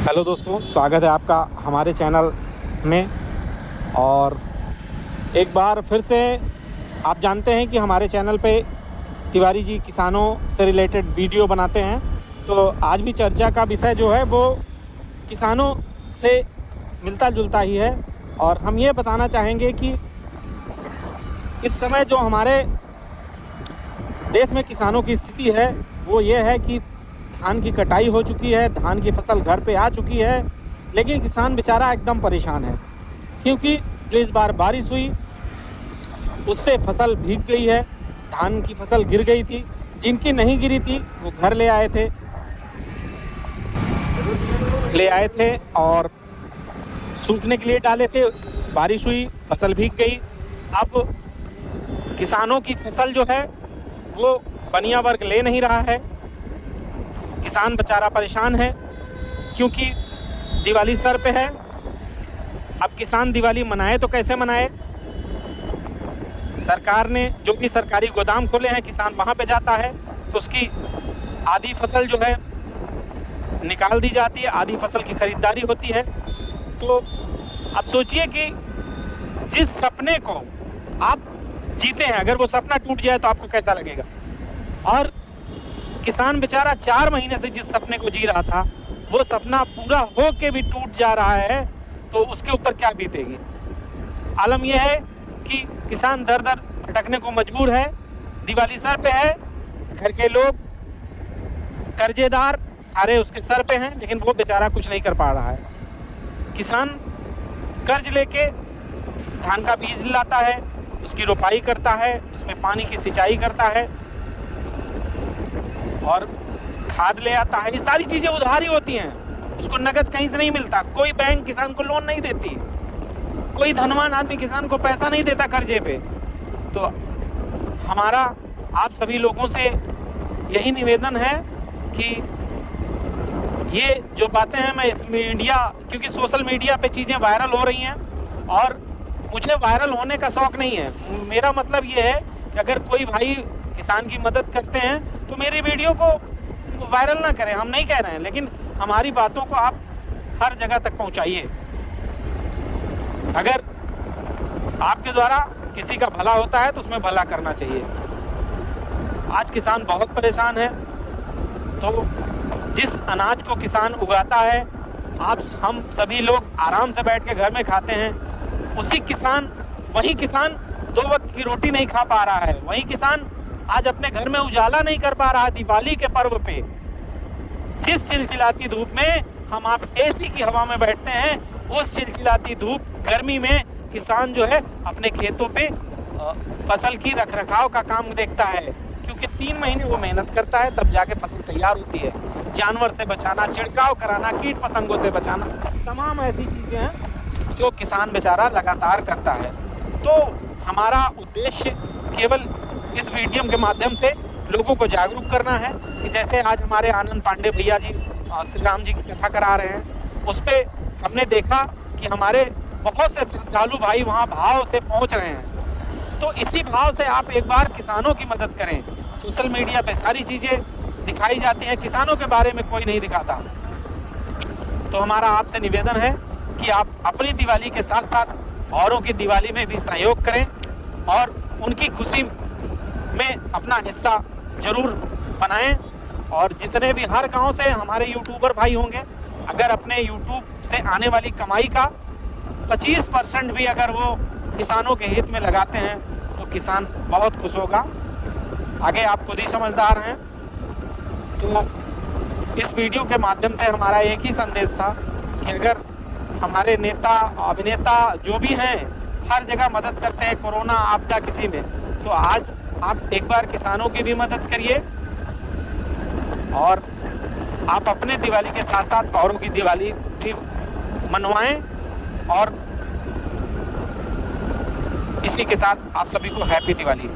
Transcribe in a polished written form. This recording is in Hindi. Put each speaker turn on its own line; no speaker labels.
हेलो दोस्तों, स्वागत है आपका हमारे चैनल में। और एक बार फिर से आप जानते हैं कि हमारे चैनल पे तिवारी जी किसानों से रिलेटेड वीडियो बनाते हैं। तो आज भी चर्चा का विषय जो है वो किसानों से मिलता जुलता ही है। और हम ये बताना चाहेंगे कि इस समय जो हमारे देश में किसानों की स्थिति है वो ये है कि धान की कटाई हो चुकी है, धान की फसल घर पे आ चुकी है, लेकिन किसान बेचारा एकदम परेशान है क्योंकि जो इस बार बारिश हुई उससे फसल भीग गई है। धान की फसल गिर गई थी, जिनकी नहीं गिरी थी वो घर ले आए थे और सूखने के लिए डाले थे। बारिश हुई, फसल भीग गई। अब किसानों की फसल जो है वो बनिया वर्ग ले नहीं रहा है। किसान बेचारा परेशान है क्योंकि दिवाली सर पे है। अब किसान दिवाली मनाए तो कैसे मनाए? सरकार ने जो भी सरकारी गोदाम खोले हैं, किसान वहाँ पे जाता है तो उसकी आधी फसल जो है निकाल दी जाती है, आधी फसल की खरीदारी होती है। तो अब सोचिए कि जिस सपने को आप जीते हैं, अगर वो सपना टूट जाए तो आपको कैसा लगेगा? और किसान बेचारा 4 महीने से जिस सपने को जी रहा था वो सपना पूरा हो के भी टूट जा रहा है तो उसके ऊपर क्या बीतेगी। आलम यह है कि किसान दर दर भटकने को मजबूर है। दिवाली सर पे है, घर के लोग कर्जेदार सारे उसके सर पे हैं, लेकिन वो बेचारा कुछ नहीं कर पा रहा है। किसान कर्ज लेके धान का बीज लाता है, उसकी रोपाई करता है, उसमें पानी की सिंचाई करता है और खाद ले आता है। ये सारी चीज़ें उधारी होती हैं, उसको नगद कहीं से नहीं मिलता। कोई बैंक किसान को लोन नहीं देती, कोई धनवान आदमी किसान को पैसा नहीं देता कर्जे पे। तो हमारा आप सभी लोगों से यही निवेदन है कि ये जो बातें हैं, मैं इस मीडिया, क्योंकि सोशल मीडिया पे चीज़ें वायरल हो रही हैं और मुझे वायरल होने का शौक़ नहीं है। मेरा मतलब ये है कि अगर कोई भाई किसान की मदद करते हैं तो मेरी वीडियो को वायरल ना करें, हम नहीं कह रहे हैं, लेकिन हमारी बातों को आप हर जगह तक पहुंचाइए। अगर आपके द्वारा किसी का भला होता है तो उसमें भला करना चाहिए। आज किसान बहुत परेशान है। तो जिस अनाज को किसान उगाता है, हम सभी लोग आराम से बैठ के घर में खाते हैं, वही किसान 2 वक्त की रोटी नहीं खा पा रहा है। वही किसान आज अपने घर में उजाला नहीं कर पा रहा है। दिवाली के पर्व पे जिस चिलचिलाती धूप में हम आप एसी की हवा में बैठते हैं, उस चिलचिलाती धूप गर्मी में किसान जो है अपने खेतों पे फसल की रखरखाव का काम देखता है, क्योंकि 3 महीने वो मेहनत करता है, तब जाके फसल तैयार होती है। जानवर से बचाना, छिड़काव कराना, कीट पतंगों से बचाना, तमाम ऐसी चीज़ें हैं जो किसान बेचारा लगातार करता है। तो हमारा उद्देश्य केवल इस वीडियो के माध्यम से लोगों को जागरूक करना है कि जैसे आज हमारे आनंद पांडे भैया जी श्री राम जी की कथा करा रहे हैं, उस पर हमने देखा कि हमारे बहुत से श्रद्धालु भाई वहाँ भाव से पहुँच रहे हैं। तो इसी भाव से आप एक बार किसानों की मदद करें। सोशल मीडिया पे सारी चीज़ें दिखाई जाती हैं, किसानों के बारे में कोई नहीं दिखाता। तो हमारा आपसे निवेदन है कि आप अपनी दिवाली के साथ साथ औरों की दिवाली में भी सहयोग करें और उनकी खुशी में अपना हिस्सा जरूर बनाएं। और जितने भी हर गांव से हमारे यूट्यूबर भाई होंगे, अगर अपने यूट्यूब से आने वाली कमाई का 25% भी अगर वो किसानों के हित में लगाते हैं तो किसान बहुत खुश होगा। आगे आप खुद ही समझदार हैं। तो इस वीडियो के माध्यम से हमारा एक ही संदेश था कि अगर हमारे नेता अभिनेता जो भी हैं हर जगह मदद करते हैं, कोरोना आपदा किसी में, तो आज आप एक बार किसानों की भी मदद करिए और आप अपने दिवाली के साथ साथ औरों की दिवाली भी मनवाएं। और इसी के साथ आप सभी को हैप्पी दिवाली।